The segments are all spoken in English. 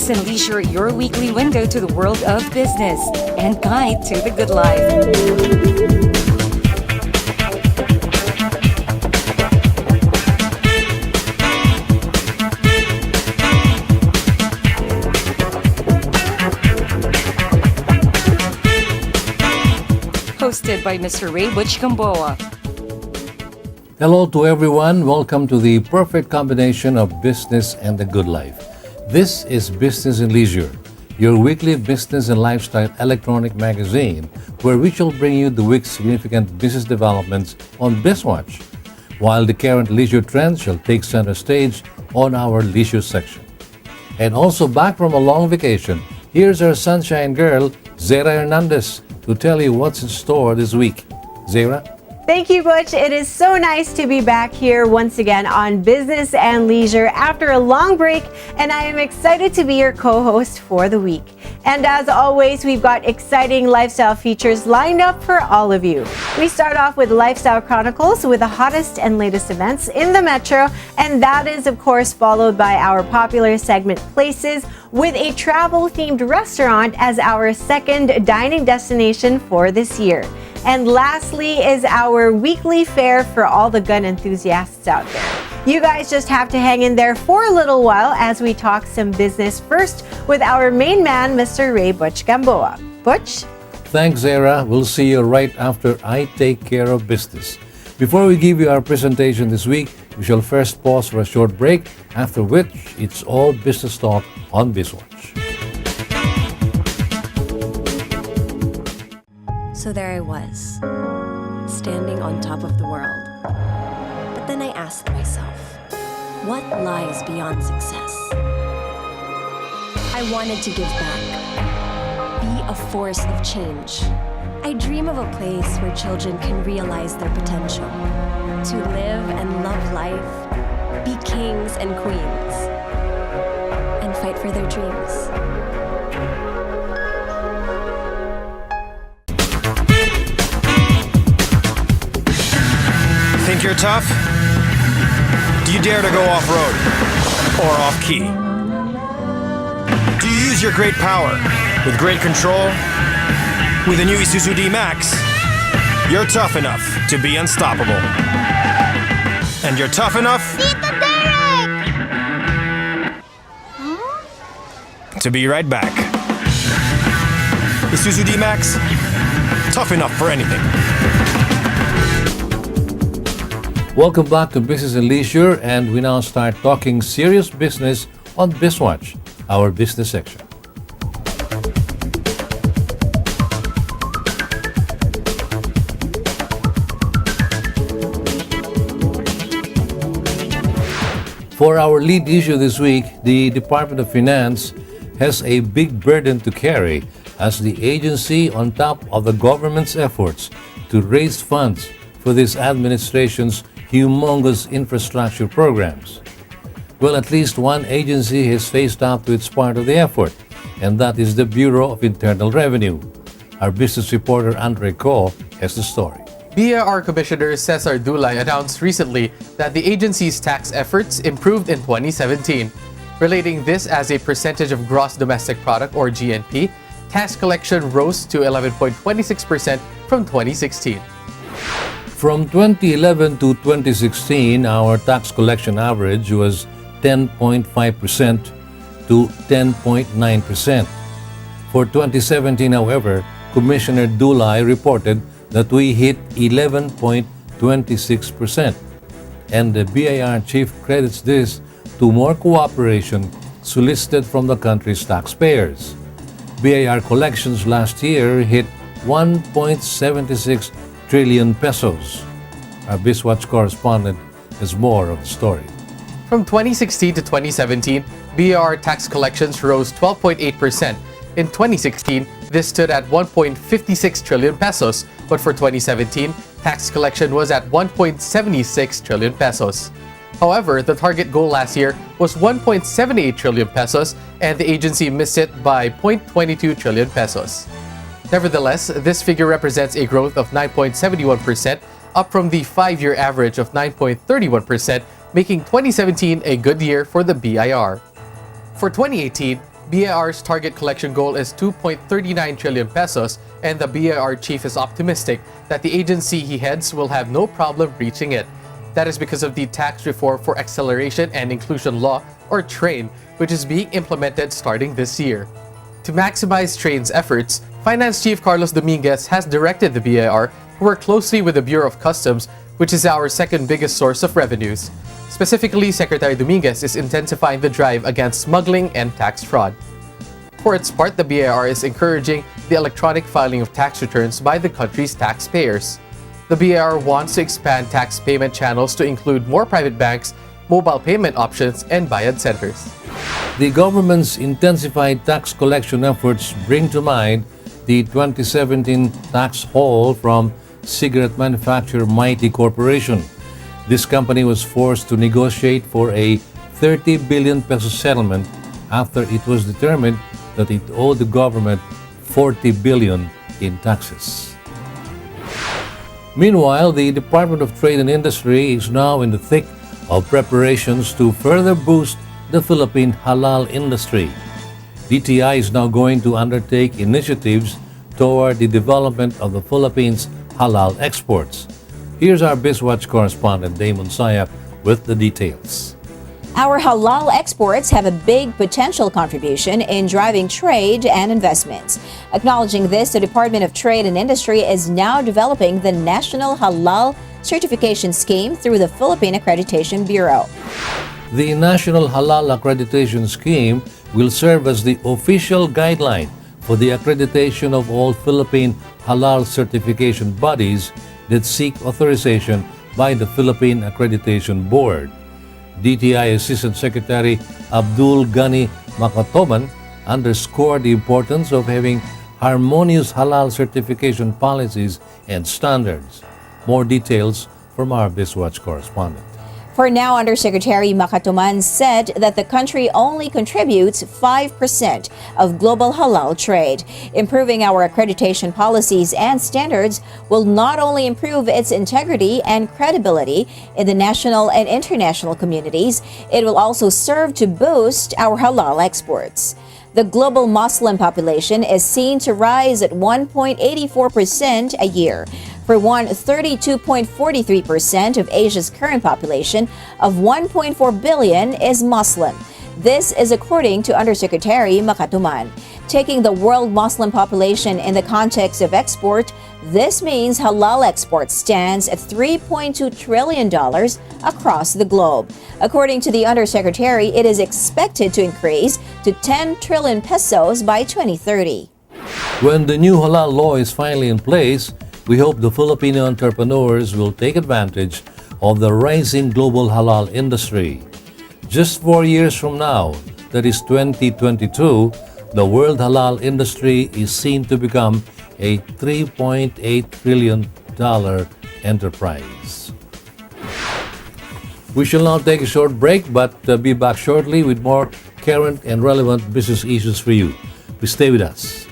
Business and Leisure, your weekly window to the world of business and guide to the good life. Hosted by Mr. Ray Butch Gamboa. Hello to everyone. Welcome to the perfect combination of business and the good life. This is Business and Leisure, your weekly business and lifestyle electronic magazine, where we shall bring you the week's significant business developments on BizWatch, while the current leisure trends shall take center stage on our leisure section. And also back from a long vacation, here's our sunshine girl, Zara Hernandez, to tell you what's in store this week. Zara? Thank you, Butch. It is so nice to be back here once again on Business and Leisure after a long break, and I am excited to be your co-host for the week. And as always, we've got exciting lifestyle features lined up for all of you. We start off with Lifestyle Chronicles with the hottest and latest events in the metro, and that is, of course, followed by our popular segment Places with a travel-themed restaurant as our second dining destination for this year. And lastly is our weekly fare for all the gun enthusiasts out there. You guys just have to hang in there for a little while as we talk some business first with our main man, Mr. Ray Butch Gamboa. Butch? Thanks, Zara. We'll see you right after I take care of business. Before we give you our presentation this week, we shall first pause for a short break, after which it's all business talk on BizWatch. So there I was, standing on top of the world. But then I asked myself, what lies beyond success? I wanted to give back, be a force of change. I dream of a place where children can realize their potential, to live and love life, be kings and queens, and fight for their dreams. Think you're tough? Do you dare to go off-road or off-key? Do you use your great power with great control? With the new Isuzu D-Max, you're tough enough to be unstoppable. And you're tough enough to be right back. Isuzu D-Max, tough enough for anything. Welcome back to Business and Leisure, and we now start talking serious business on BizWatch, our business section. For our lead issue this week, the Department of Finance has a big burden to carry as the agency on top of the government's efforts to raise funds for this administration's humongous infrastructure programs. Well, at least one agency has faced up to its part of the effort, and that is the Bureau of Internal Revenue. Our business reporter Andre Ko has the story. BIR Commissioner Cesar Dulay announced recently that the agency's tax efforts improved in 2017. Relating this as a percentage of gross domestic product or GNP, tax collection rose to 11.26% from 2016. From 2011 to 2016, our tax collection average was 10.5% to 10.9%. For 2017, however, Commissioner Dulay reported that we hit 11.26%. And the BIR chief credits this to more cooperation solicited from the country's taxpayers. BIR collections last year hit 1.76 trillion pesos. Our BizWatch correspondent has more of the story. From 2016 to 2017, BIR tax collections rose 12.8%. In 2016, this stood at 1.56 trillion pesos, but for 2017, tax collection was at 1.76 trillion pesos. However, the target goal last year was 1.78 trillion pesos, and the agency missed it by 0.22 trillion pesos. Nevertheless, this figure represents a growth of 9.71%, up from the 5-year average of 9.31%, making 2017 a good year for the BIR. For 2018, BIR's target collection goal is 2.39 trillion pesos, and the BIR chief is optimistic that the agency he heads will have no problem reaching it. That is because of the Tax Reform for Acceleration and Inclusion Law, or TRAIN, which is being implemented starting this year. To maximize TRAIN's efforts, Finance Chief Carlos Dominguez has directed the BIR to work closely with the Bureau of Customs, which is our second biggest source of revenues. Specifically, Secretary Dominguez is intensifying the drive against smuggling and tax fraud. For its part, the BIR is encouraging the electronic filing of tax returns by the country's taxpayers. The BIR wants to expand tax payment channels to include more private banks, mobile payment options, and bayad centers. The government's intensified tax collection efforts bring to mind the 2017 tax haul from cigarette manufacturer Mighty Corporation. This company was forced to negotiate for a 30 billion peso settlement after it was determined that it owed the government 40 billion in taxes. Meanwhile, the Department of Trade and Industry is now in the thick of preparations to further boost the Philippine halal industry. DTI is now going to undertake initiatives toward the development of the Philippines' halal exports. Here's our BizWatch correspondent Damon Sayak with the details. Our halal exports have a big potential contribution in driving trade and investments. Acknowledging this, the Department of Trade and Industry is now developing the National Halal Certification Scheme through the Philippine Accreditation Bureau. The National Halal Accreditation Scheme will serve as the official guideline for the accreditation of all Philippine halal certification bodies that seek authorization by the Philippine Accreditation Board. DTI Assistant Secretary Abdul Ghani Makatoman underscored the importance of having harmonious halal certification policies and standards. More details from our BizWatch correspondent. For now, Undersecretary Makatoman said that the country only contributes 5% of global halal trade. Improving our accreditation policies and standards will not only improve its integrity and credibility in the national and international communities, it will also serve to boost our halal exports. The global Muslim population is seen to rise at 1.84% a year. For one, 32.43% of Asia's current population of 1.4 billion is Muslim. This is according to Undersecretary Makatuman. Taking the world Muslim population in the context of export, this means halal export stands at $3.2 trillion across the globe. According to the Undersecretary, it is expected to increase to 10 trillion pesos by 2030. When the new halal law is finally in place, we hope the Filipino entrepreneurs will take advantage of the rising global halal industry. Just 4 years from now, that is 2022, the world halal industry is seen to become a $3.8 trillion enterprise. We shall now take a short break, but be back shortly with more current and relevant business issues for you. Please stay with us.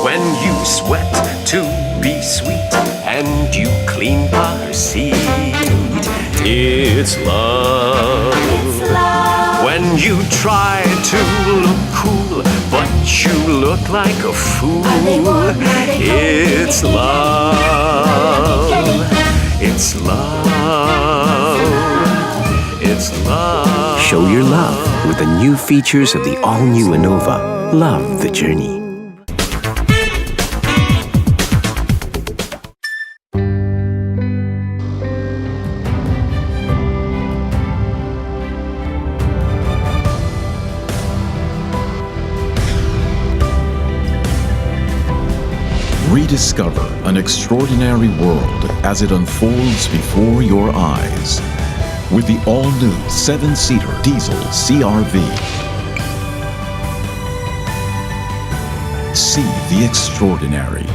When you sweat to be sweet and you clean par seat, it's love. When you try to look cool but you look like a fool, it's love. It's love. It's love. Show your love with the new features of the all-new Innova. Love the journey. Rediscover an extraordinary world as it unfolds before your eyes with the all-new 7-seater diesel CR-V. See the extraordinary.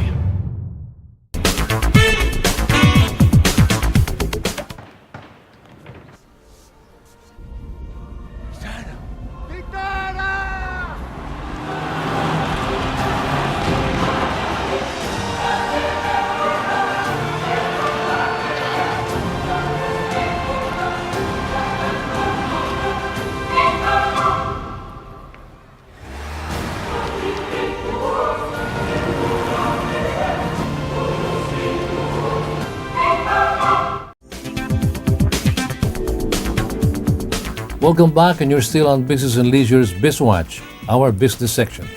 Welcome back, and you're still on Business and Leisure's BizWatch, our business section.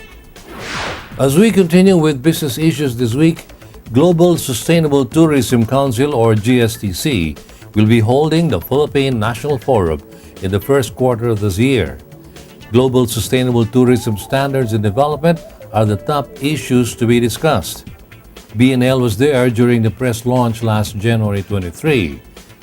As we continue with business issues this week, Global Sustainable Tourism Council, or GSTC, will be holding the Philippine National Forum in the first quarter of this year. Global sustainable tourism standards and development are the top issues to be discussed. BNL was there during the press launch last January 23.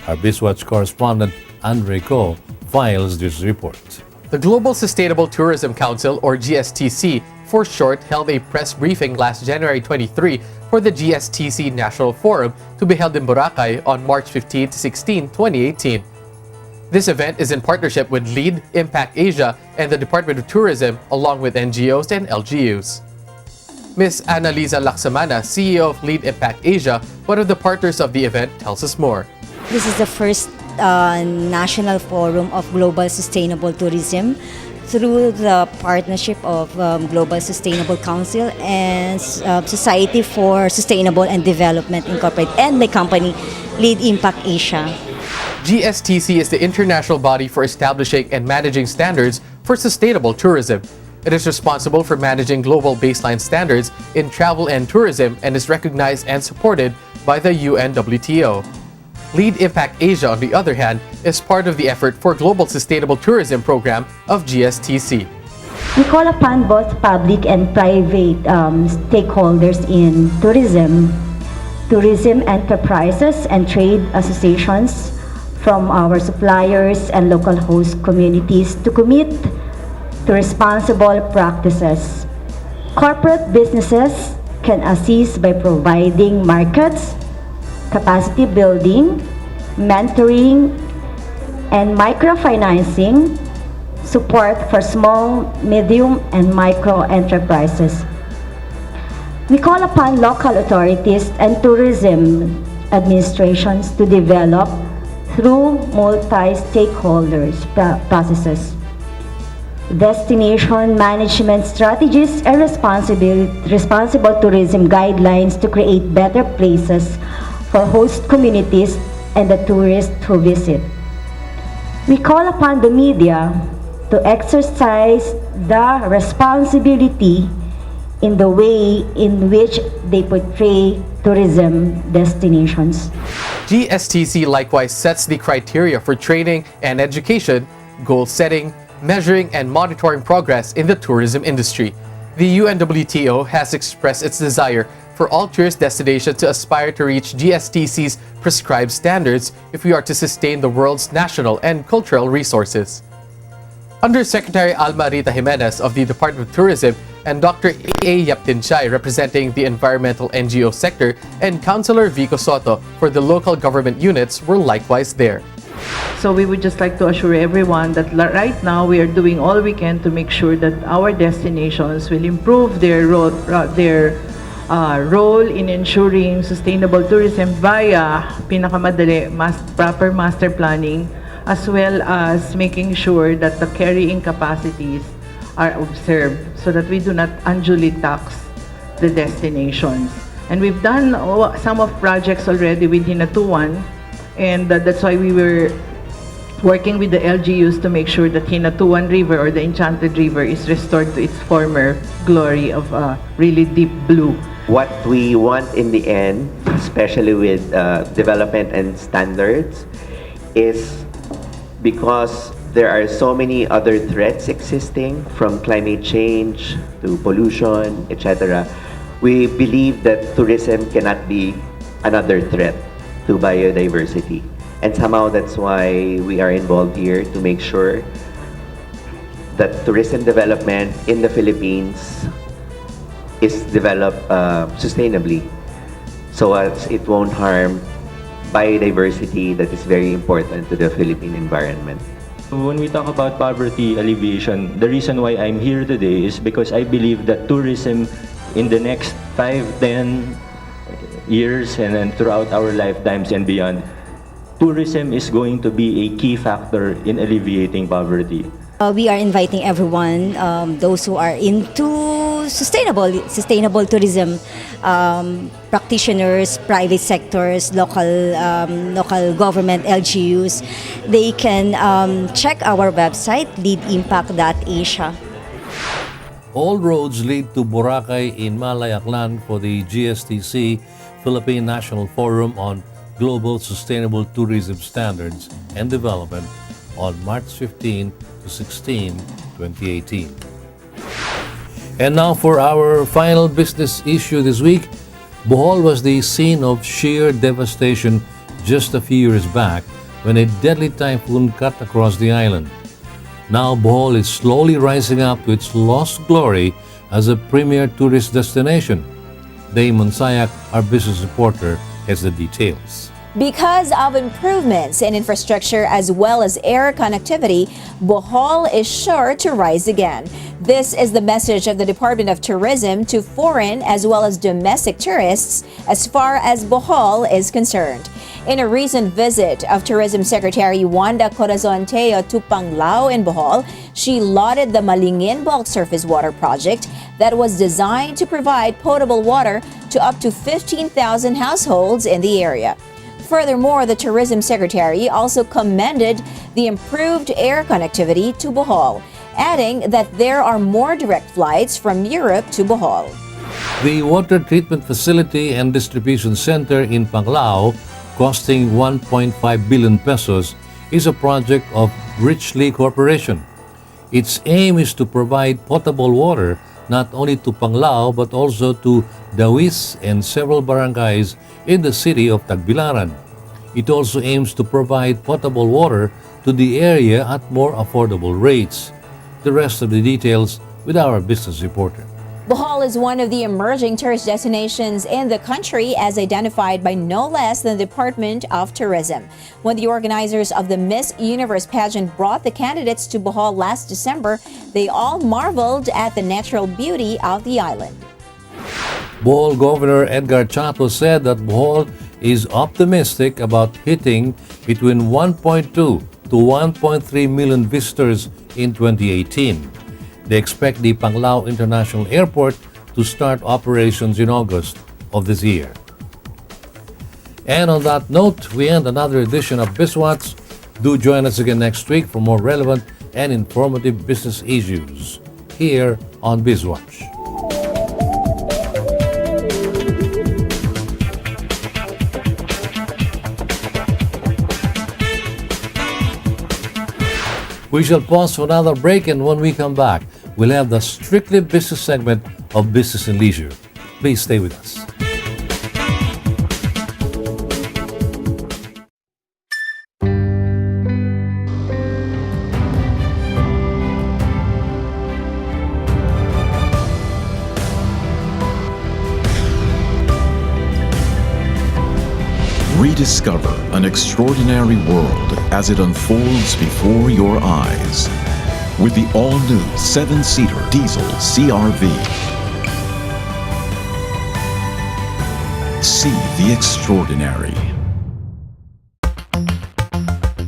Our BizWatch correspondent Andre Ko files this report. The Global Sustainable Tourism Council, or GSTC for short, held a press briefing last January 23 for the GSTC National Forum to be held in Boracay on March 15 to 16, 2018. This event is in partnership with LEAD, Impact Asia, and the Department of Tourism, along with NGOs and LGUs. Ms. Annalisa Laksamana, CEO of LEAD Impact Asia, one of the partners of the event, tells us more. This is the first National Forum of Global Sustainable Tourism through the partnership of Global Sustainable Council and Society for Sustainable and Development Incorporated and my company, LEAD Impact Asia. GSTC is the international body for establishing and managing standards for sustainable tourism. It is responsible for managing global baseline standards in travel and tourism and is recognized and supported by the UNWTO. LEAD Impact Asia, on the other hand, is part of the effort for Global Sustainable Tourism Program of GSTC. We call upon both public and private stakeholders in tourism, tourism enterprises and trade associations from our suppliers and local host communities to commit to responsible practices. Corporate businesses can assist by providing markets, capacity building, mentoring, and microfinancing support for small, medium, and micro enterprises. We call upon local authorities and tourism administrations to develop through multi-stakeholders processes, destination management strategies, and responsible tourism guidelines to create better places for host communities and the tourists who visit. We call upon the media to exercise the responsibility in the way in which they portray tourism destinations. GSTC likewise sets the criteria for training and education, goal setting, measuring, and monitoring progress in the tourism industry. The UNWTO has expressed its desire for all tourist destinations to aspire to reach GSTC's prescribed standards if we are to sustain the world's national and cultural resources. Undersecretary Alma Rita Jimenez of the Department of Tourism and Dr. A. Yaptinchay representing the environmental NGO sector and Councilor Vico Soto for the local government units were likewise there. So we would just like to assure everyone that right now we are doing all we can to make sure that our destinations will improve their role in ensuring sustainable tourism via pinakamadali proper master planning, as well as making sure that the carrying capacities are observed so that we do not unduly tax the destinations. And we've done some of projects already with Hinatuan, and that's why we were working with the LGUs to make sure that Hinatuan River, or the Enchanted River, is restored to its former glory of really deep blue. What we want in the end, especially with development and standards, is because there are so many other threats existing, from climate change to pollution, etc. We believe that tourism cannot be another threat to biodiversity. And somehow that's why we are involved here, to make sure that tourism development in the Philippines is developed sustainably, so as it won't harm biodiversity that is very important to the Philippine environment. When we talk about poverty alleviation, the reason why I'm here today is because I believe that tourism in the next 5-10 years and then throughout our lifetimes and beyond, tourism is going to be a key factor in alleviating poverty. We are inviting everyone, those who are into sustainable tourism, practitioners, private sectors, local government, LGUs. They can check our website, leadimpact.asia. All roads lead to Boracay in Malay Aklan for the GSTC, Philippine National Forum on Global Sustainable Tourism Standards and Development on March 15 to 16, 2018. And now for our final business issue this week. Bohol was the scene of sheer devastation just a few years back when a deadly typhoon cut across the island. Now Bohol is slowly rising up to its lost glory as a premier tourist destination. Damon Sayak, our business reporter, has the details. Because of improvements in infrastructure as well as air connectivity, Bohol is sure to rise again. This is the message of the Department of Tourism to foreign as well as domestic tourists as far as Bohol is concerned. In a recent visit of Tourism Secretary Wanda Corazon Teo to Panglao in Bohol, she lauded the Malingin Bulk Surface Water Project that was designed to provide potable water to up to 15,000 households in the area. Furthermore, the Tourism Secretary also commended the improved air connectivity to Bohol, adding that there are more direct flights from Europe to Bohol. The water treatment facility and distribution center in Panglao, costing 1.5 billion pesos, is a project of Richley Corporation. Its aim is to provide potable water not only to Panglao but also to Dawis and several barangays in the city of Tagbilaran. It also aims to provide potable water to the area at more affordable rates. The rest of the details with our business reporter. Bohol is one of the emerging tourist destinations in the country as identified by no less than the Department of Tourism. When the organizers of the Miss Universe pageant brought the candidates to Bohol last December, they all marveled at the natural beauty of the island. Bohol Governor Edgar Chato said that Bohol is optimistic about hitting between 1.2 to 1.3 million visitors in 2018. They expect the Panglao International Airport to start operations in August of this year. And on that note, we end another edition of BizWatch. Do join us again next week for more relevant and informative business issues here on BizWatch. We shall pause for another break, and when we come back, we'll have the Strictly Business segment of Business and Leisure. Please stay with us. Rediscover an extraordinary world as it unfolds before your eyes with the all-new 7-seater diesel CR-V. See the extraordinary.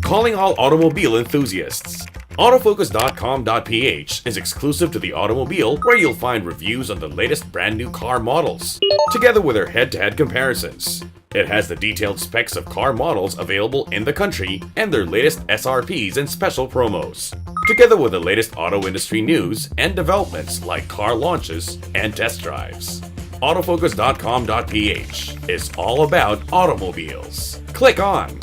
Calling all automobile enthusiasts. Autofocus.com.ph is exclusive to the automobile, where you'll find reviews on the latest brand new car models, together with their head-to-head comparisons. It has the detailed specs of car models available in the country and their latest SRPs and special promos, together with the latest auto industry news and developments like car launches and test drives. Autofocus.com.ph is all about automobiles. Click on.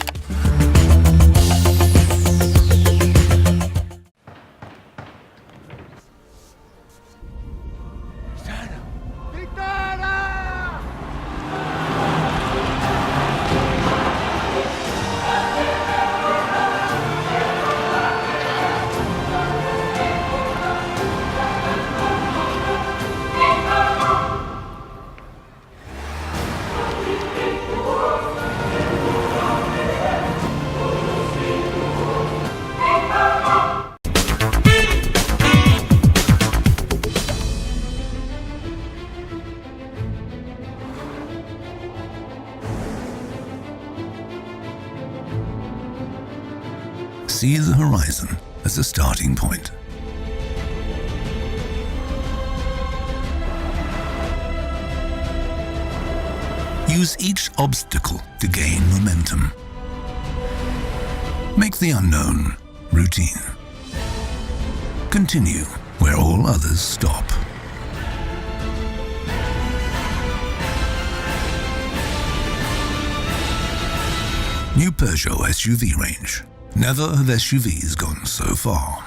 See the horizon as a starting point. use each obstacle to gain momentum. Make the unknown routine. Continue where all others stop. New Peugeot SUV range. Never have SUVs gone so far.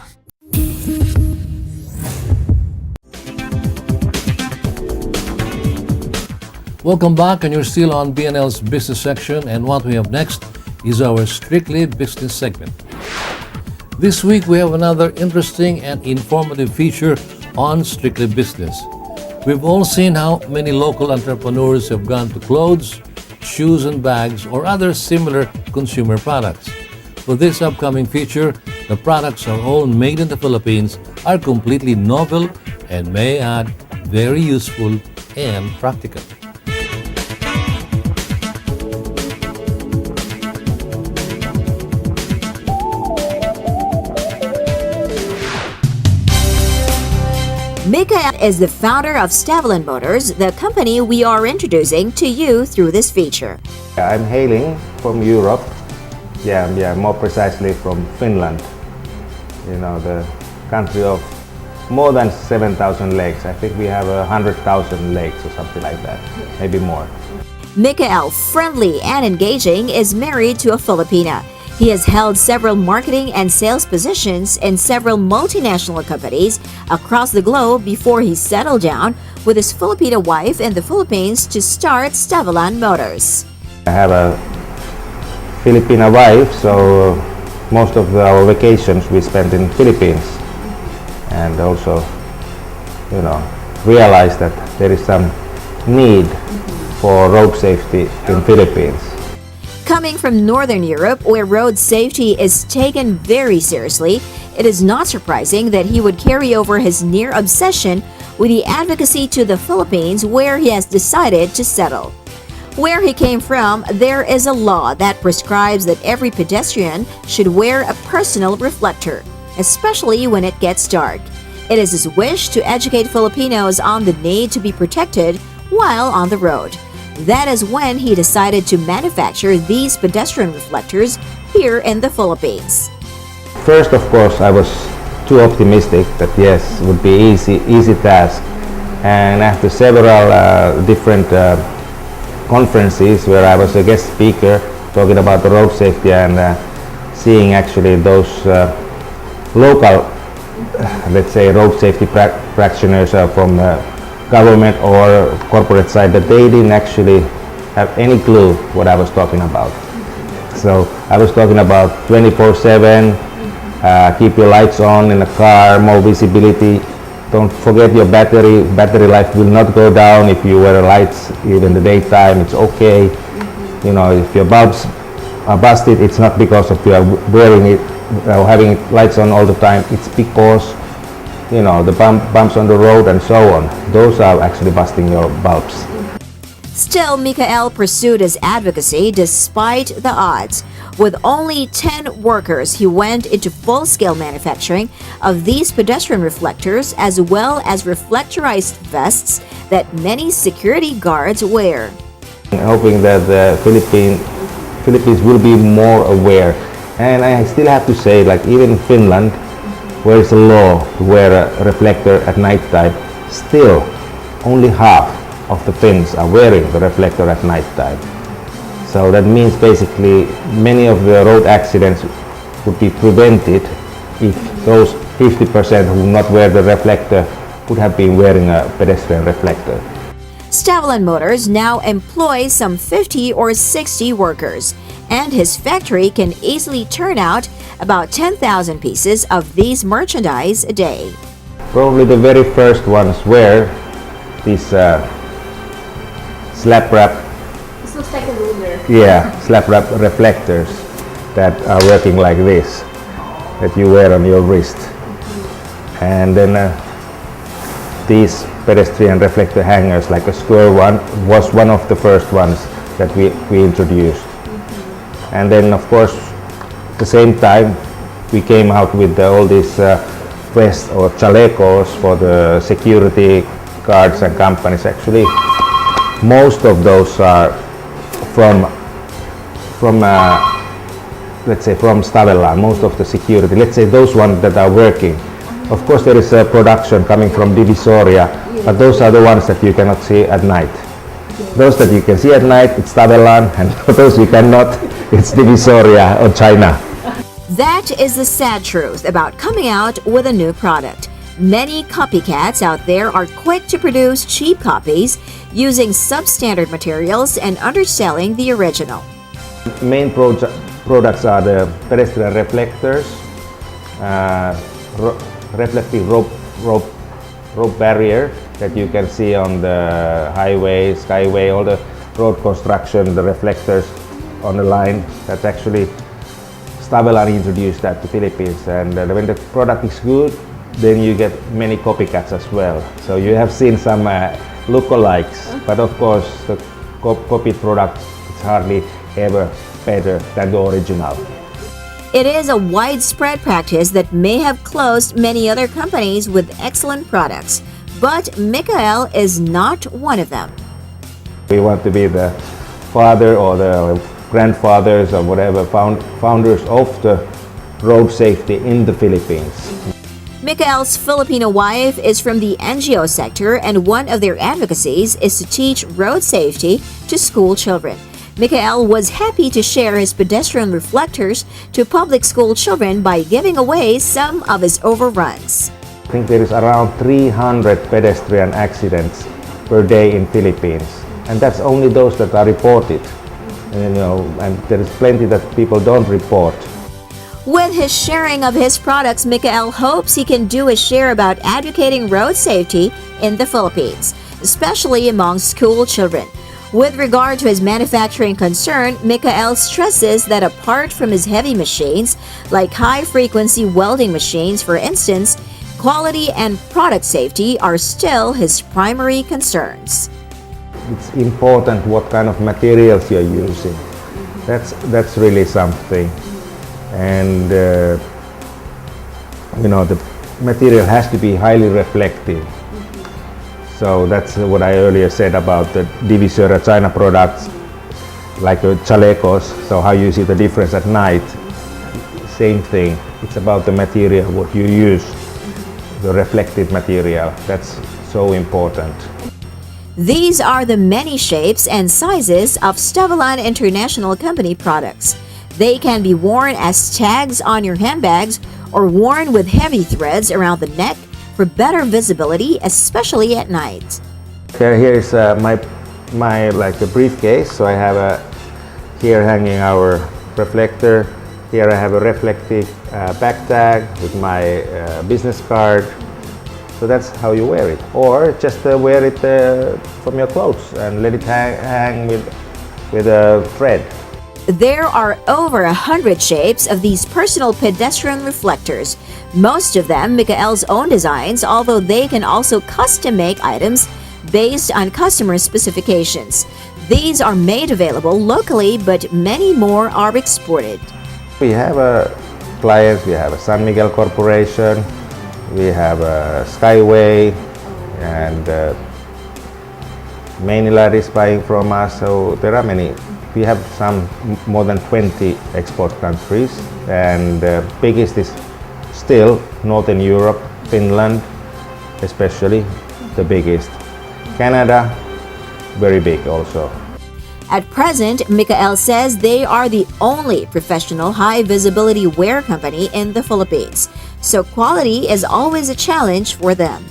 Welcome back, and you're still on BNL's business section, and what we have next is our Strictly Business segment. This week we have another interesting and informative feature on Strictly Business. We've all seen how many local entrepreneurs have gone to clothes, shoes and bags, or other similar consumer products. For this upcoming feature, the products are all made in the Philippines, are completely novel, and may add very useful and practical. Mikael is the founder of Stavelin Motors, the company we are introducing to you through this feature. I'm hailing from Europe. More precisely from Finland. You know, the country of more than 7,000 lakes. I think we have 100,000 lakes or something like that, maybe more. Mikael, friendly and engaging, is married to a Filipina. He has held several marketing and sales positions in several multinational companies across the globe before he settled down with his Filipina wife in the Philippines to start Stavelin Motors. I have a Filipina wife, so most of our vacations we spent in Philippines, and also, you know, realized that there is some need for road safety in Philippines. Coming from Northern Europe, where road safety is taken very seriously, it is not surprising that he would carry over his near obsession with the advocacy to the Philippines, where he has decided to settle. Where he came from, there is a law that prescribes that every pedestrian should wear a personal reflector, especially when it gets dark. It is his wish to educate Filipinos on the need to be protected while on the road. That is when he decided to manufacture these pedestrian reflectors here in the Philippines. First, of course, I was too optimistic that yes, it would be easy task. And after several different conferences where I was a guest speaker talking about the road safety and seeing actually those local, let's say, road safety practitioners from government or corporate side, that they didn't actually have any clue what I was talking about. So I was talking about 24/7, keep your lights on in the car, more visibility. Don't forget your battery life will not go down if you wear lights even in the daytime. It's okay. You know, if your bulbs are busted, it's not because of you are wearing it or having lights on all the time. It's because, you know, the bumps on the road and so on. Those are actually busting your bulbs. Still, Mikael pursued his advocacy despite the odds. With only 10 workers, he went into full-scale manufacturing of these pedestrian reflectors, as well as reflectorized vests that many security guards wear. I'm hoping that the Philippines will be more aware. And I still have to say, like even in Finland, where it's a law to wear a reflector at night time, still only half of the Finns are wearing the reflector at night time. So that means basically many of the road accidents would be prevented if those 50% who not wear the reflector would have been wearing a pedestrian reflector. Stavelin Motors now employs some 50 or 60 workers, and his factory can easily turn out about 10,000 pieces of these merchandise a day. Probably the very first ones were these slap wrap. This looks like a ruler. Yeah, slap wrap reflectors that are working like this, that you wear on your wrist. And then these pedestrian reflector hangers, like a square one, was one of the first ones that we introduced. And then, of course, at the same time, we came out with all these vests or chalecos for the security guards and companies. Actually, most of those are from let's say from Stavellan, most of the security, let's say those ones that are working. Of course there is a production coming from Divisoria, but those are the ones that you cannot see at night. Those that you can see at night, it's Stavellan, and those you cannot, it's Divisoria or China. That is the sad truth about coming out with a new product. Many copycats out there are quick to produce cheap copies using substandard materials and underselling the original. Main products are the pedestrian reflectors, reflective rope barrier that you can see on the highway, skyway, all the road construction, the reflectors on the line. That's actually Stavellan introduced that to Philippines, and when the product is good, then you get many copycats as well. So you have seen some lookalikes, but of course the copied product is hardly ever better than the original. It is a widespread practice that may have closed many other companies with excellent products, but Mikael is not one of them. We want to be the father or the grandfathers or whatever founders of the road safety in the Philippines. Mikael's Filipino wife is from the NGO sector, and one of their advocacies is to teach road safety to school children. Mikael was happy to share his pedestrian reflectors to public school children by giving away some of his overruns. I think there is around 300 pedestrian accidents per day in Philippines, and that's only those that are reported. And there is plenty that people don't report. With his sharing of his products, Mikael hopes he can do his share about advocating road safety in the Philippines, especially among school children. With regard to his manufacturing concern, Mikael stresses that apart from his heavy machines, like high-frequency welding machines for instance, quality and product safety are still his primary concerns. It's important what kind of materials you're using. That's really something. And the material has to be highly reflective. So that's what I earlier said about the Divisoria China products, like the chalecos. So how you see the difference at night, same thing. It's about the material, what you use, the reflective material. That's so important. These are the many shapes and sizes of Stavellan International Company products. They can be worn as tags on your handbags or worn with heavy threads around the neck for better visibility, especially at night. Here is my like a briefcase. So I have here hanging our reflector. Here I have a reflective back tag with my business card. So that's how you wear it, or just wear it from your clothes and let it hang with a thread. There are over 100 shapes of these personal pedestrian reflectors, most of them Mikael's own designs, although they can also custom make items based on customer specifications. These are made available locally, but many more are exported. We have clients, we have a San Miguel Corporation, we have a Skyway, and Maynilad is buying from us, so there are many. We have some more than 20 export countries, and the biggest is still Northern Europe, Finland especially, the biggest. Canada, very big also. At present, Mikael says they are the only professional high-visibility wear company in the Philippines, so quality is always a challenge for them.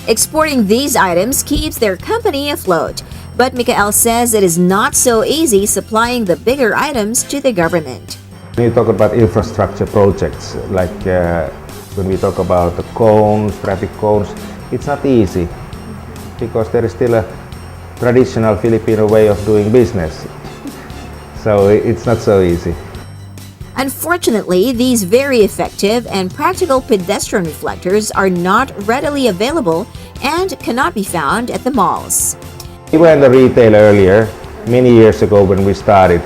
Exporting these items keeps their company afloat, but Mikael says it is not so easy supplying the bigger items to the government. When you talk about infrastructure projects, like when we talk about the cones, traffic cones, it's not easy because there is still a traditional Filipino way of doing business. So it's not so easy. Unfortunately, these very effective and practical pedestrian reflectors are not readily available and cannot be found at the malls. We were in the retail earlier, many years ago when we started,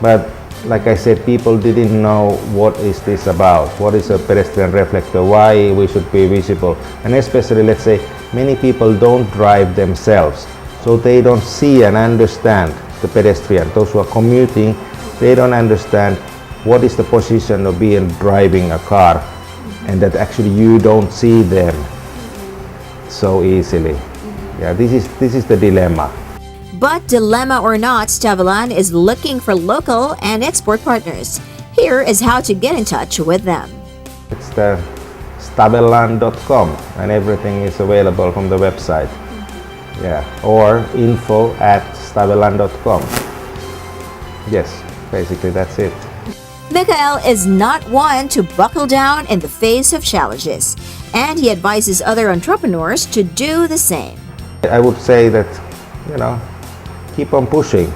but like I said, people didn't know what is this about, what is a pedestrian reflector, why we should be visible, and especially, let's say, many people don't drive themselves, so they don't see and understand the pedestrian, those who are commuting, they don't understand what is the position of being driving a car, and that actually you don't see them so easily. Yeah, this is the dilemma. But dilemma or not, Stavilan is looking for local and export partners. Here is how to get in touch with them. It's the stavilan.com, and everything is available from the website. Yeah, or info@stavilan.com. Yes, basically that's it. Mikhail is not one to buckle down in the face of challenges, and he advises other entrepreneurs to do the same. I would say that, keep on pushing.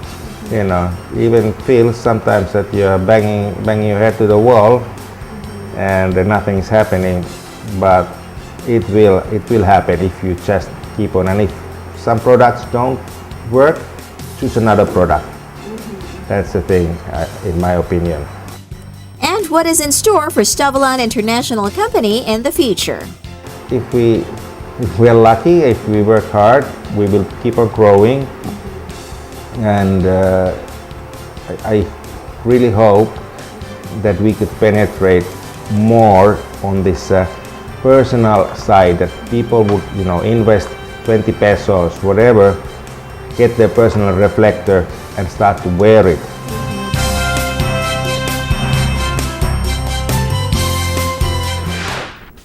Even feel sometimes that you're banging your head to the wall and nothing's happening, but it will happen if you just keep on. And if some products don't work, choose another product. That's the thing, in my opinion. And what is in store for Stavilan International Company in the future? If we're lucky, if we work hard, we will keep on growing. And I really hope that we could penetrate more on this personal side, that people would invest 20 pesos, whatever, get their personal reflector and start to wear it.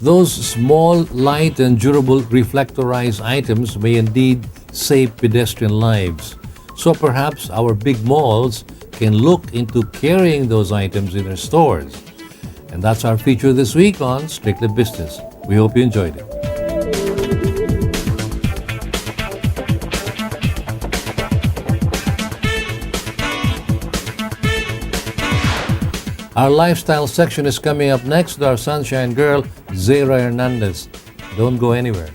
Those small, light and durable reflectorized items may indeed save pedestrian lives. So perhaps our big malls can look into carrying those items in their stores. And that's our feature this week on Strictly Business. We hope you enjoyed it. Our lifestyle section is coming up next with our sunshine girl, Zara Hernandez. Don't go anywhere.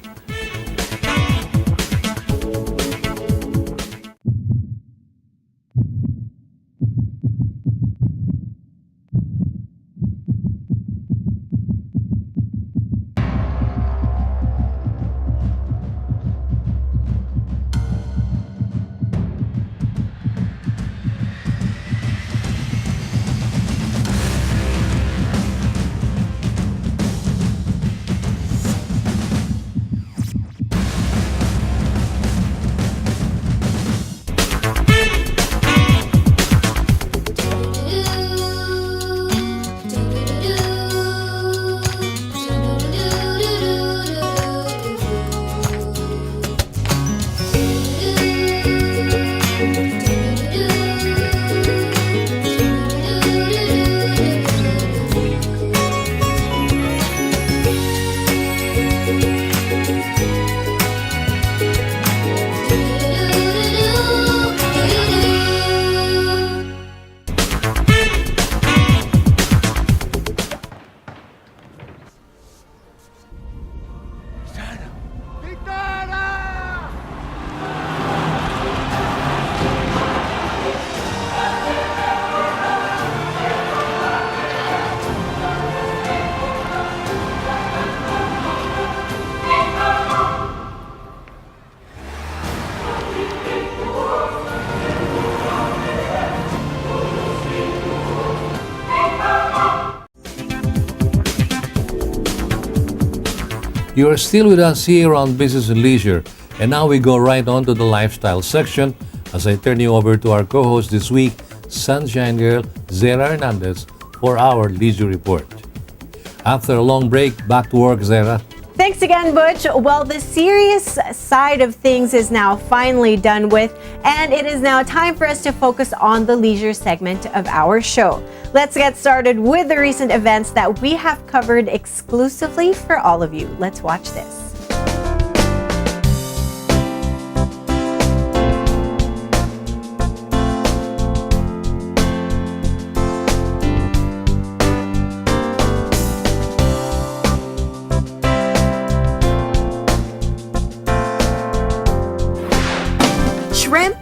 You are still with us here on Business and Leisure, and now we go right on to the lifestyle section as I turn you over to our co-host this week, Sunshine Girl Zara Hernandez, for our leisure report. After a long break, back to work, Zara. Thanks again, Butch. Well, the serious side of things is now finally done with, and it is now time for us to focus on the leisure segment of our show. Let's get started with the recent events that we have covered exclusively for all of you. Let's watch this.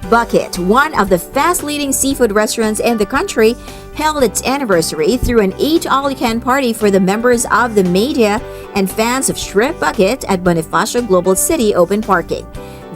Bucket, one of the fast-leading seafood restaurants in the country, held its anniversary through an eat-all-you-can party for the members of the media and fans of Shrimp Bucket at Bonifacio Global City Open Parking.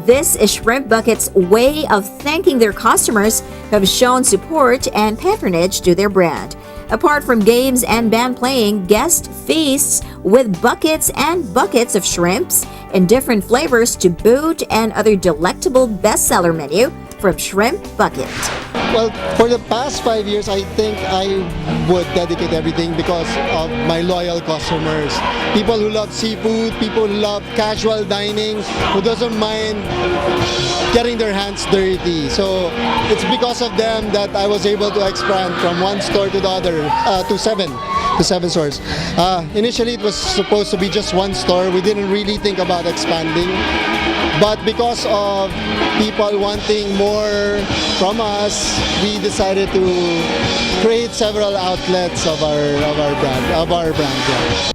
This is Shrimp Bucket's way of thanking their customers who have shown support and patronage to their brand. Apart from games and band playing, guest feasts with buckets and buckets of shrimps in different flavors to boot, and other delectable bestseller menu from Shrimp Bucket. Well, for the past 5 years, I think I would dedicate everything because of my loyal customers. People who love seafood, people who love casual dining, who doesn't mind getting their hands dirty. So it's because of them that I was able to expand from one store to the other, to seven stores. Initially, it was supposed to be just one store. We didn't really think about expanding. But because of people wanting more from us, we decided to create several outlets of our brand. Yeah.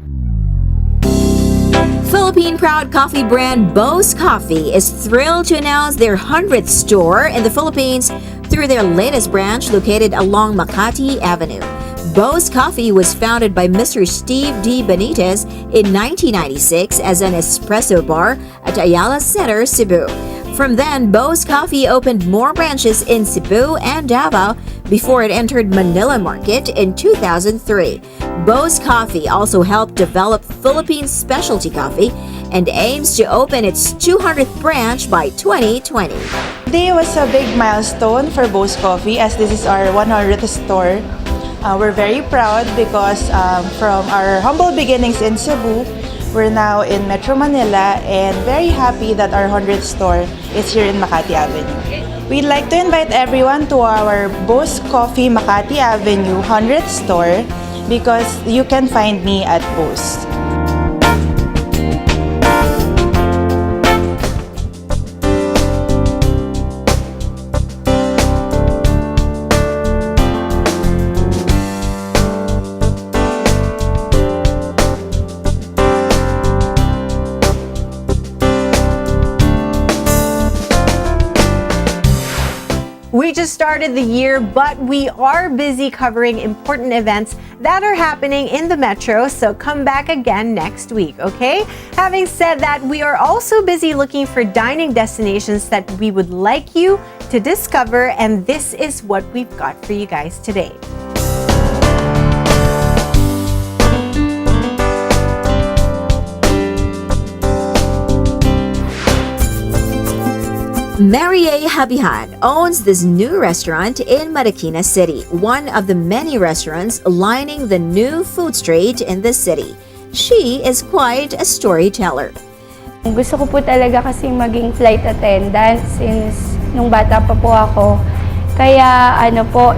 Philippine proud coffee brand Bo's Coffee is thrilled to announce their 100th store in the Philippines through their latest branch located along Makati Avenue. Bo's Coffee was founded by Mr. Steve D. Benitez in 1996 as an espresso bar at Ayala Center, Cebu. From then, Bo's Coffee opened more branches in Cebu and Davao before it entered Manila market in 2003. Bo's Coffee also helped develop Philippine specialty coffee and aims to open its 200th branch by 2020. Today was a big milestone for Bo's Coffee as this is our 100th store. We're very proud because from our humble beginnings in Cebu, we're now in Metro Manila and very happy that our 100th store is here in Makati Avenue. We'd like to invite everyone to our Bo's Coffee Makati Avenue 100th store because you can find me at Bo's. We just started the year, but we are busy covering important events that are happening in the Metro, so come back again next week, okay? Having said that, we are also busy looking for dining destinations that we would like you to discover, and this is what we've got for you guys today. Marie Habihan owns this new restaurant in Marikina City, one of the many restaurants lining the new food street in the city. She is quite a storyteller. Gusto ko po talaga kasi maging flight attendant since nung bata pa po ako. Kaya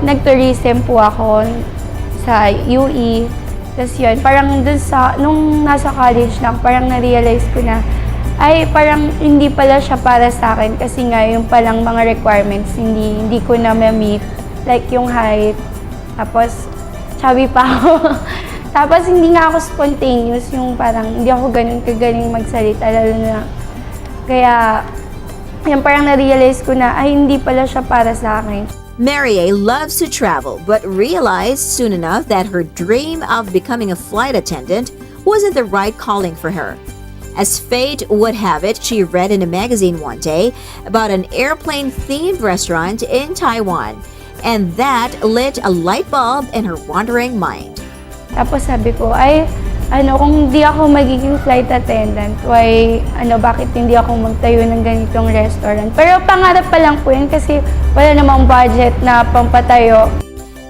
nag-tourism po ako sa UE. Tapos yun, parang dun nung nasa college lang, parang na-realize ko na ay parang hindi pala siya para sa akin kasi nga yung palang mga requirements hindi ko na ma-meet, like yung height, tapos chubby pa ako. Tapos hindi nga ako spontaneous, yung parang hindi ako ganun kagaling magsalita, lalo na kaya yung parang na-realize ko na ay hindi pala siya para sa akin. Marie loves to travel but realized soon enough that her dream of becoming a flight attendant wasn't the right calling for her. As fate would have it, she read in a magazine one day about an airplane-themed restaurant in Taiwan, and that lit a light bulb in her wandering mind. Tapos sabi ko, kung hindi ako magiging flight attendant, bakit hindi ako magtayo ng ganitong restaurant? Pero pangarap pa lang po yun kasi wala namang budget na pampatayo.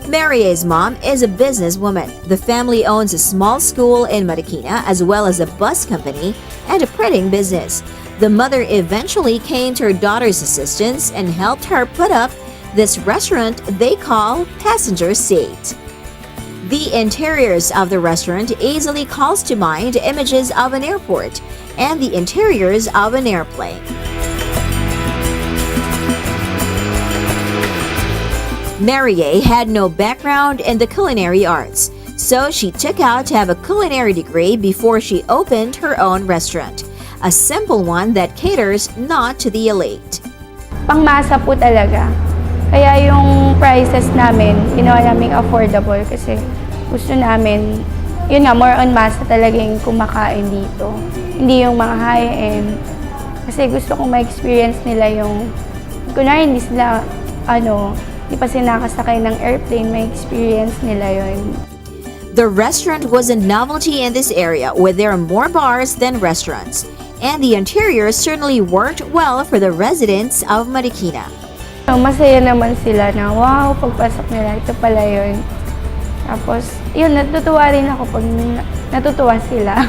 Marie's mom is a businesswoman. The family owns a small school in Marikina as well as a bus company and a printing business. The mother eventually came to her daughter's assistance and helped her put up this restaurant they call Passenger Seat. The interiors of the restaurant easily calls to mind images of an airport and the interiors of an airplane. Marie had no background in the culinary arts, so she took out to have a culinary degree before she opened her own restaurant, a simple one that caters not to the elite. Pangmasa po talaga. Kaya yung prices namin, ginawa namin affordable kasi gusto namin, yun nga, more on masa talaga yung kumakain dito. Hindi yung mga high-end. Kasi gusto kong ma-experience nila yung, kunwari hindi sila, hindi pa sila nakasakay ng airplane, ma-experience nila yun. The restaurant was a novelty in this area where there are more bars than restaurants. And the interior certainly worked well for the residents of Marikina. Masaya naman sila na, wow, pagpasok nila, ito pala yun. Tapos, yun, natutuwa rin ako pag natutuwa sila.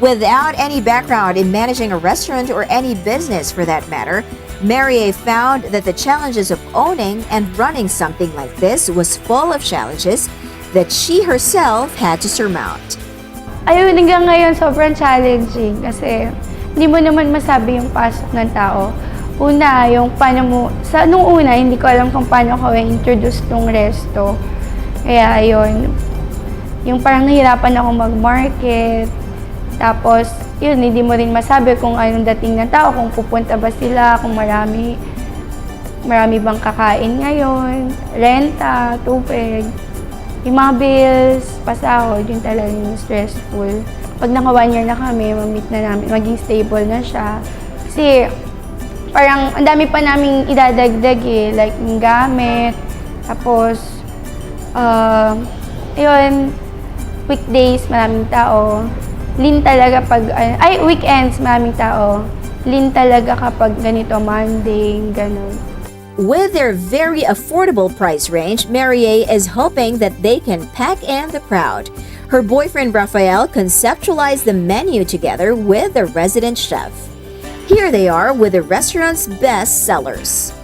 Without any background in managing a restaurant or any business for that matter, Marie found that the challenges of owning and running something like this was full of challenges that she herself had to surmount. Ayun, hanggang ngayon sobrang challenging kasi hindi mo naman masabi yung pasok ng tao. Una, yung paano mo, nung una, hindi ko alam kung paano ko i-introduce tong resto. Kaya ayun, yung parang nahirapan ako mag-market. Tapos, yun, hindi mo rin masabi kung anong dating ng tao, kung pupunta ba sila, kung marami bang kakain ngayon, renta, tubig, yung mga bills, pasahod, yun talaga yung stressful. Pag naka 1 year na kami, ma-meet na namin, maging stable na siya. Kasi, parang ang dami pa naming idadagdag like yung gamit, tapos, yun, weekdays, maraming tao. Lean talaga pag, weekends, maraming tao. Lean talaga kapag ganito, Monday, ganun. With their very affordable price range, Marie is hoping that they can pack in the crowd. Her boyfriend Rafael conceptualized the menu together with the resident chef. Here they are with the restaurant's best sellers.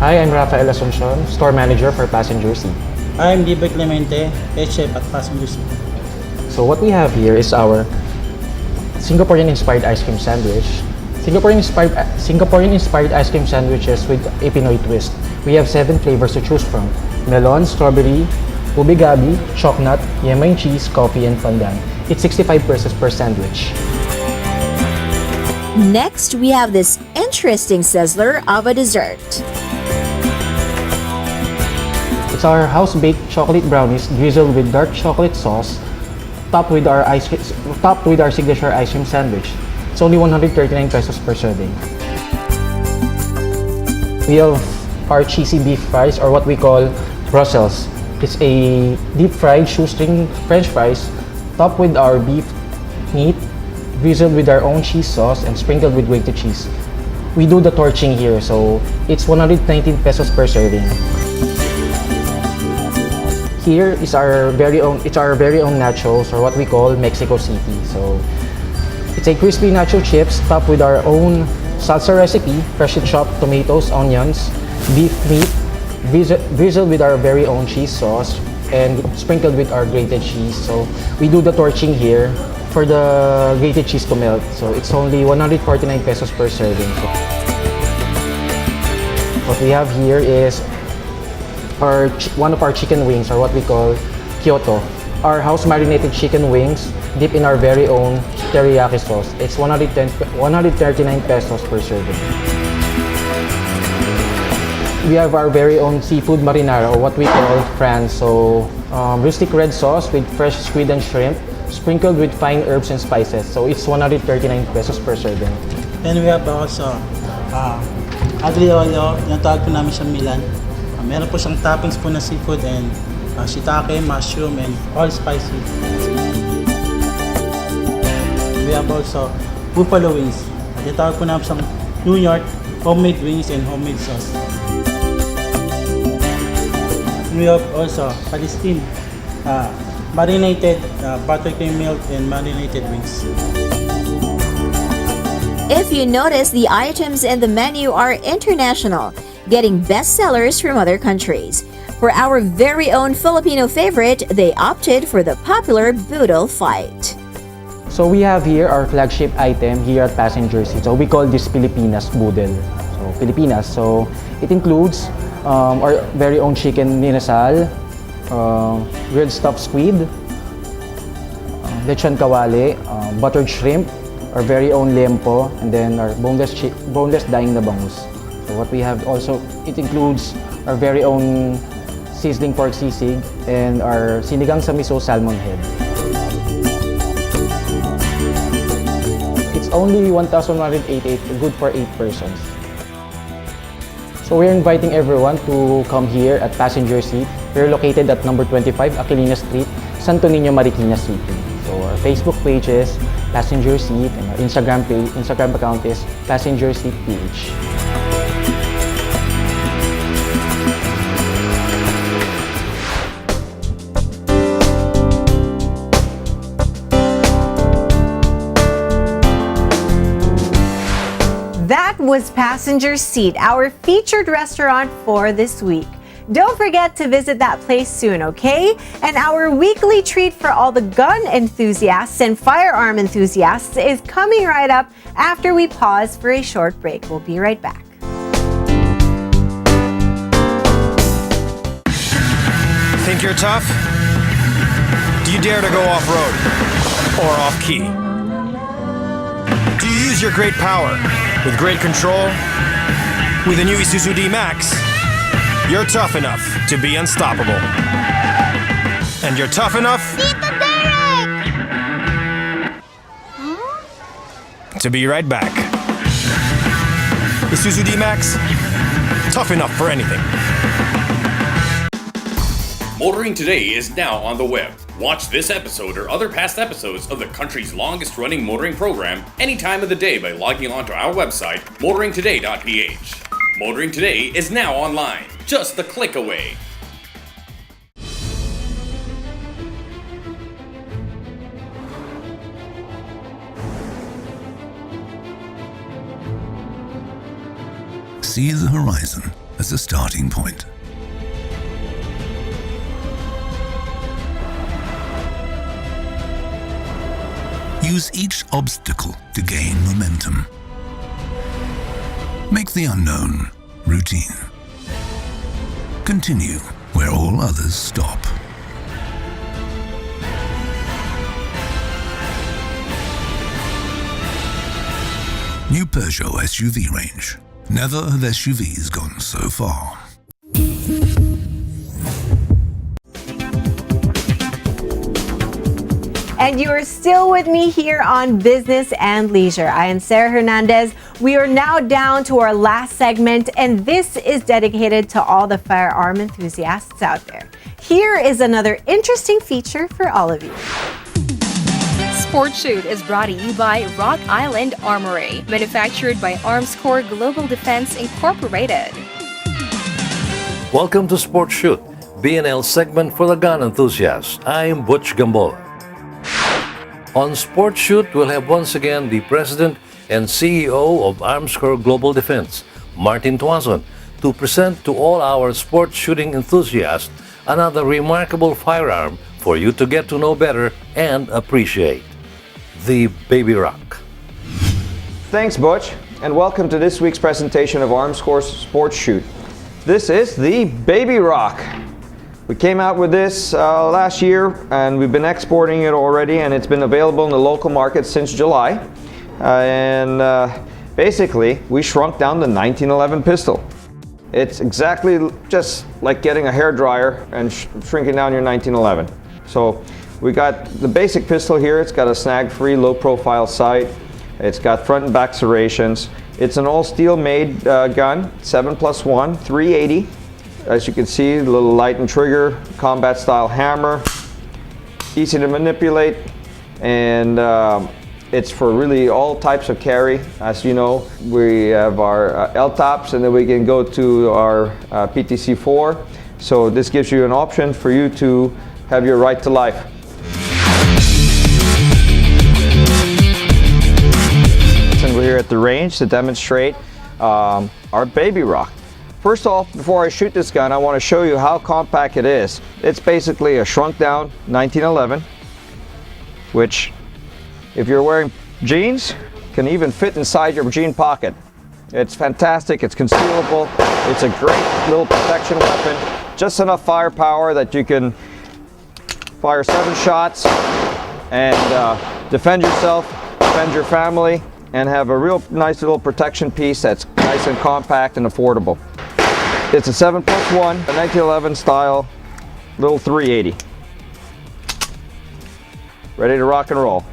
Hi, I'm Rafael Asuncion, store manager for Passenger Seat. I'm Libre Clemente, head chef at Passenger Seat. So what we have here is our Singaporean-inspired ice cream sandwich. Singaporean-inspired ice cream sandwiches with a Pinoy twist. We have 7 flavors to choose from: melon, strawberry, ube gabi, chocolate, yemaine cheese, coffee, and pandan. It's 65 pesos per sandwich. Next, we have this interesting sizzler of a dessert. It's our house-baked chocolate brownies drizzled with dark chocolate sauce, topped with our signature ice cream sandwich. It's only 139 pesos per serving. We have our cheesy beef fries, or what we call Brussels. It's a deep-fried shoestring French fries, topped with our beef meat, drizzled with our own cheese sauce, and sprinkled with grated cheese. We do the torching here, so it's 119 pesos per serving. Here is our very own nachos, or what we call Mexico City. So it's a crispy nacho chips topped with our own salsa recipe, freshly chopped tomatoes, onions, beef meat, drizzled with our very own cheese sauce, and sprinkled with our grated cheese. So we do the torching here for the grated cheese to melt. So it's only 149 pesos per serving. So what we have here is one of our chicken wings, or what we call Kyoto. Our house marinated chicken wings dipped in our very own teriyaki sauce. It's 139 pesos per serving. We have our very own seafood marinara, or what we call France. So rustic red sauce with fresh squid and shrimp, sprinkled with fine herbs and spices. So it's 139 pesos per serving. Then we have also aglio olio, yung tawag po namin siyang Milan. Meron po siyang toppings po na seafood and shiitake, mushroom, and all spicy. We have also buffalo wings. Yung tawag po namin siyang New York homemade wings and homemade sauce. We have also Palestine marinated buttercream milk and marinated wings. If you notice, the items in the menu are international, getting bestsellers from other countries. For our very own Filipino favorite, they opted for the popular Boodle Fight. So we have here our flagship item here at Passenger Seat. So we call this Pilipinas Boodle. So Pilipinas. So it includes our very own chicken ninasal, grilled stuffed squid, lechon kawali, buttered shrimp, our very own liempo, and then our boneless daing na bangus. So what we have also, it includes our very own sizzling pork sisig and our sinigang sa miso salmon head. It's only 1,188, good for 8 persons. So we're inviting everyone to come here at Passenger Seat. We're located at number 25 Aquilina Street, Santo Niño, Marikina City. So our Facebook page is Passenger Seat and our Instagram account is Passenger Seat PH. That was Passenger Seat, our featured restaurant for this week. Don't forget to visit that place soon, okay? And our weekly treat for all the gun enthusiasts and firearm enthusiasts is coming right up after we pause for a short break. We'll be right back. Think you're tough? Do you dare to go off-road or off-key? Do you use your great power with great control? With the new Isuzu D-Max, you're tough enough to be unstoppable. And you're tough enough to be right back. Isuzu D-Max, tough enough for anything. Motoring Today is now on the web. Watch this episode or other past episodes of the country's longest running motoring program any time of the day by logging on to our website, motoringtoday.ph. Motoring Today is now online, just a click away. See the horizon as a starting point. Use each obstacle to gain momentum. Make the unknown routine. Continue where all others stop. New Peugeot SUV range. Never have SUVs gone so far. And you are still with me here on Business and Leisure. I am Sarah Hernandez. We are now down to our last segment, and this is dedicated to all the firearm enthusiasts out there. Here is another interesting feature for all of you. Sport Shoot is brought to you by Rock Island Armory, manufactured by Armscor Global Defense Incorporated. Welcome to Sport Shoot, BNL segment for the gun enthusiasts. I'm Butch Gamboa. On Sport Shoot, we'll have once again the President and CEO of Armscor Global Defense, Martin Tuazon, to present to all our sport shooting enthusiasts another remarkable firearm for you to get to know better and appreciate. The Baby Rock. Thanks, Butch, and welcome to this week's presentation of Armscor's Sport Shoot. This is the Baby Rock. We came out with this last year, and we've been exporting it already, and it's been available in the local market since July. Basically, we shrunk down the 1911 pistol. It's exactly just like getting a hairdryer and shrinking down your 1911. So we got the basic pistol here. It's got a snag-free, low-profile sight. It's got front and back serrations. It's an all-steel made gun, 7+1, 380. As you can see, a little light and trigger, combat-style hammer, easy to manipulate, and it's for really all types of carry. As you know, we have our L-tops, and then we can go to our PTC4. So this gives you an option for you to have your right to life. And we're here at the range to demonstrate our Baby Rock. First off, before I shoot this gun, I want to show you how compact it is. It's basically a shrunk down 1911, which, if you're wearing jeans, can even fit inside your jean pocket. It's fantastic, it's concealable, it's a great little protection weapon, just enough firepower that you can fire 7 shots and defend yourself, defend your family, and have a real nice little protection piece that's nice and compact and affordable. It's a 7+1, a 1911 style, little 380. Ready to rock and roll.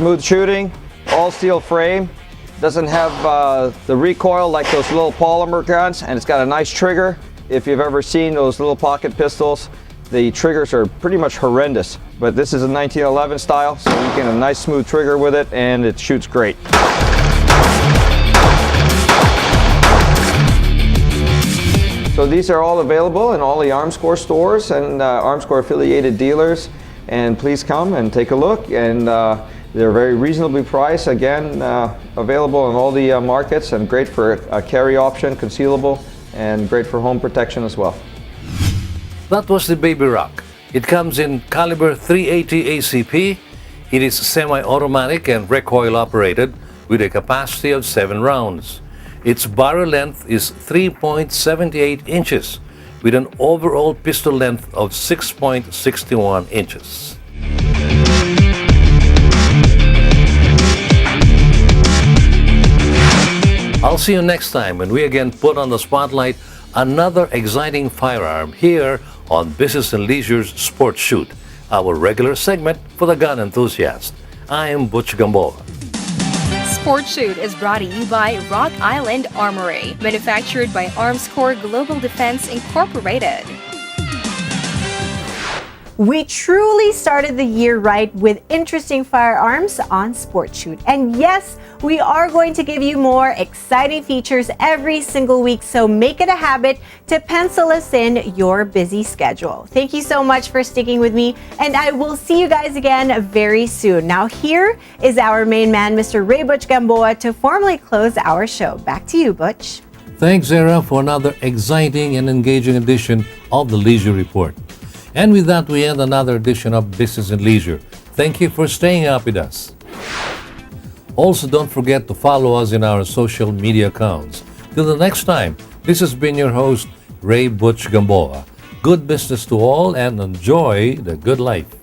smooth shooting, all steel frame. Doesn't have the recoil like those little polymer guns, and it's got a nice trigger. If you've ever seen those little pocket pistols, the triggers are pretty much horrendous. But this is a 1911 style, so you get a nice smooth trigger with it, and it shoots great. So these are all available in all the Armscore stores and Armscore affiliated dealers. And please come and take a look. And they're very reasonably priced. Again, available in all the markets, and great for a carry option, concealable, and great for home protection as well. That was the Baby Rock. It comes in caliber 380 ACP. It is semi-automatic and recoil operated with a capacity of 7 rounds. Its barrel length is 3.78 inches with an overall pistol length of 6.61 inches. I'll see you next time when we again put on the spotlight another exciting firearm here on Business and Leisure's Sports Shoot, our regular segment for the gun enthusiast. I'm Butch Gamboa. Sports Shoot is brought to you by Rock Island Armory, manufactured by Armscore Global Defense Incorporated. We truly started the year right with interesting firearms on Sports Shoot. And yes, we are going to give you more exciting features every single week, so make it a habit to pencil us in your busy schedule. Thank you so much for sticking with me, and I will see you guys again very soon. Now here is our main man, Mr. Ray Butch Gamboa, to formally close our show. Back to you, Butch. Thanks, Zara, for another exciting and engaging edition of the Leisure Report. And with that, we end another edition of Business and Leisure. Thank you for staying up with us. Also, don't forget to follow us in our social media accounts. Till the next time, this has been your host, Ray Butch Gamboa. Good business to all, and enjoy the good life.